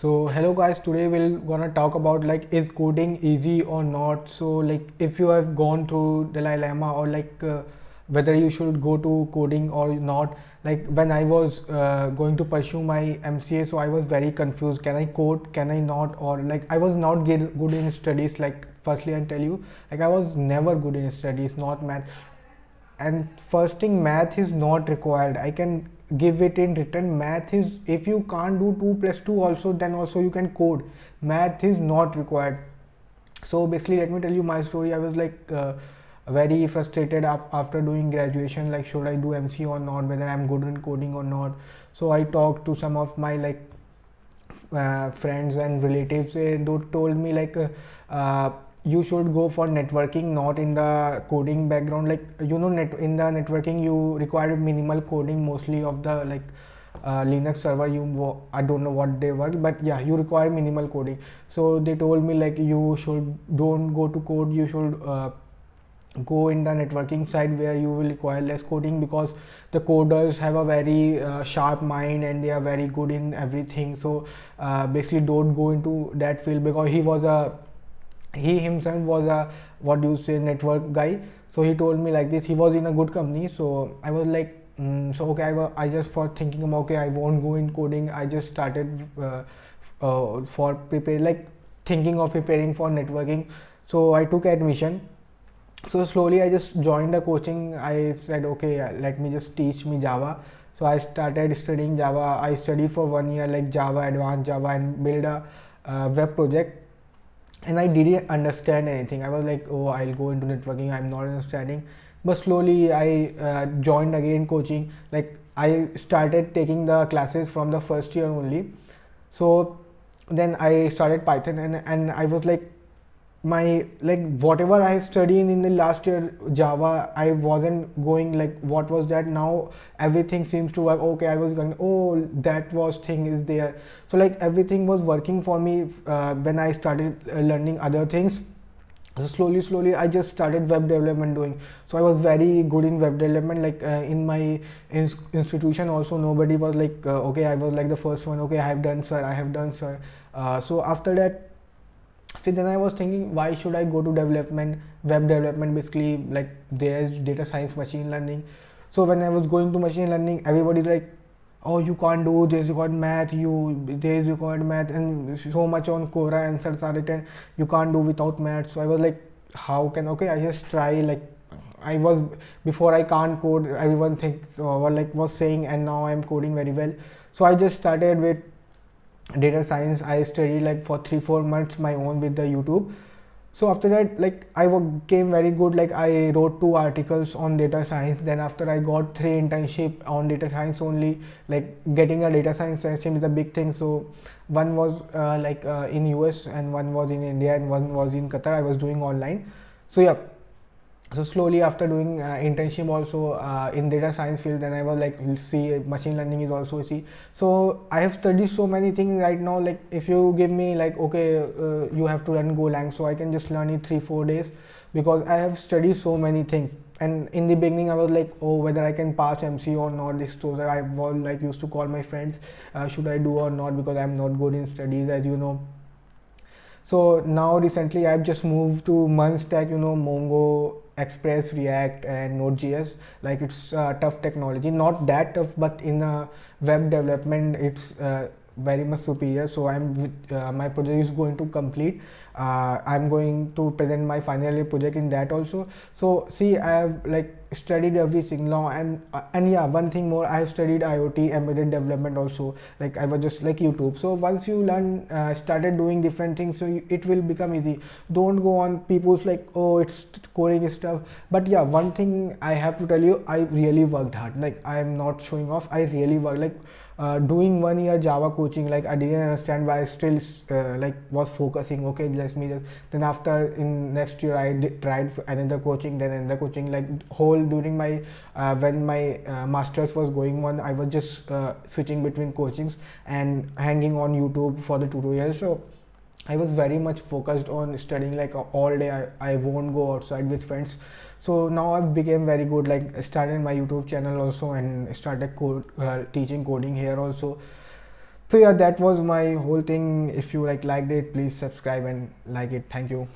So hello guys, today we're gonna talk about like is coding easy or not. So like if you have gone through the dilemma or whether you should go to coding or not. Like when I was going to pursue my MCA, so I was very confused. Can I code? Can I not? Or like I was not good in studies. Like firstly, I tell you, like I was never good in studies, not math. And first thing, math is not required. I can give it in written. Math is, if you can't do 2 plus 2 also, then also you can code. Math is not required. So basically, let me tell you my story. I was very frustrated after doing graduation, like should I do MC or not, whether I'm good in coding or not. So I talked to some of my friends and relatives. They told me you should go for networking, not in the coding background. Like in the networking you require minimal coding, mostly of the Linux server. I don't know what they were, but yeah, you require minimal coding. So they told me like you should don't go to code, you should go in the networking side where you will require less coding, because the coders have a very sharp mind and they are very good in everything. So basically don't go into that field, because he himself was a, what do you say, network guy. So he told me like this. He was in a good company. So I was like so okay, I just for thinking about, okay, I won't go in coding. I just started for prepare, like thinking of preparing for networking. So I took admission. So slowly I just joined the coaching. I said okay, let me just teach me Java. So I started studying Java. I studied for 1 year like Java, advanced Java, and build a web project. And I didn't understand anything. I was like, oh, I'll go into networking, I'm not understanding. But slowly I joined again coaching. Like I started taking the classes from the first year only. So then I started Python, and I was like, my like whatever I studied in the last year Java, I wasn't going like what was that. Now everything seems to work. Okay, I was going, oh, that was thing is there. So like everything was working for me when I started learning other things. So slowly I just started web development doing. So I was very good in web development. Like in my institution also, nobody was like okay, I was like the first one. Okay, I have done sir. So after that, so then I was thinking, why should I go to development, web development? Basically, like there's data science, machine learning. So when I was going to machine learning, everybody's like, oh, you can't do this, you got math, you got math, and so much on Quora answers are written, you can't do without math. So I was like, how can, okay, I just try. Like I was, before I can't code, everyone thinks or like was saying, and now I'm coding very well. So I just started with data science. I studied like for 3-4 months my own with the YouTube. So after that, like I came very good. Like I wrote 2 articles on data science. Then after I got 3 internship on data science only. Like getting a data science internship is a big thing. So one was in US, and one was in India, and one was in Qatar. I was doing online. So yeah, so slowly after doing internship also in data science field, then I was like, see, machine learning is also see. So I have studied so many things right now. Like if you give me like, okay, you have to learn Golang, so I can just learn it 3-4 days, because I have studied so many things. And in the beginning I was like, oh, whether I can pass MC or not. This, so that I was like used to call my friends, should I do or not, because I'm not good in studies, as you know. So now recently I've just moved to Munstack, Mongo, Express, React, and Node.js. Like it's tough technology, not that tough, but in web development it's very much superior. So I'm my project is going to complete. I'm going to present my final year project in that also. So see, I have like studied everything now, and yeah, one thing more, I have studied IoT, embedded development also. Like I was just like YouTube. So once you learn, started doing different things, so it will become easy. Don't go on people's like, oh, it's coding stuff. But yeah, one thing I have to tell you, I really worked hard. Like I am not showing off, I really worked. Like doing 1 year Java coaching, like I didn't understand, but I still like was focusing. Okay, let me just. Then after in next year I tried another coaching, then another coaching. Like whole during my when my masters was going on, I was just switching between coachings and hanging on YouTube for the tutorials. So I was very much focused on studying like all day. I won't go outside with friends. So now I became very good. Like I started my YouTube channel also, and started teaching coding here also. So yeah, that was my whole thing. If you liked it, please subscribe and like it. Thank you.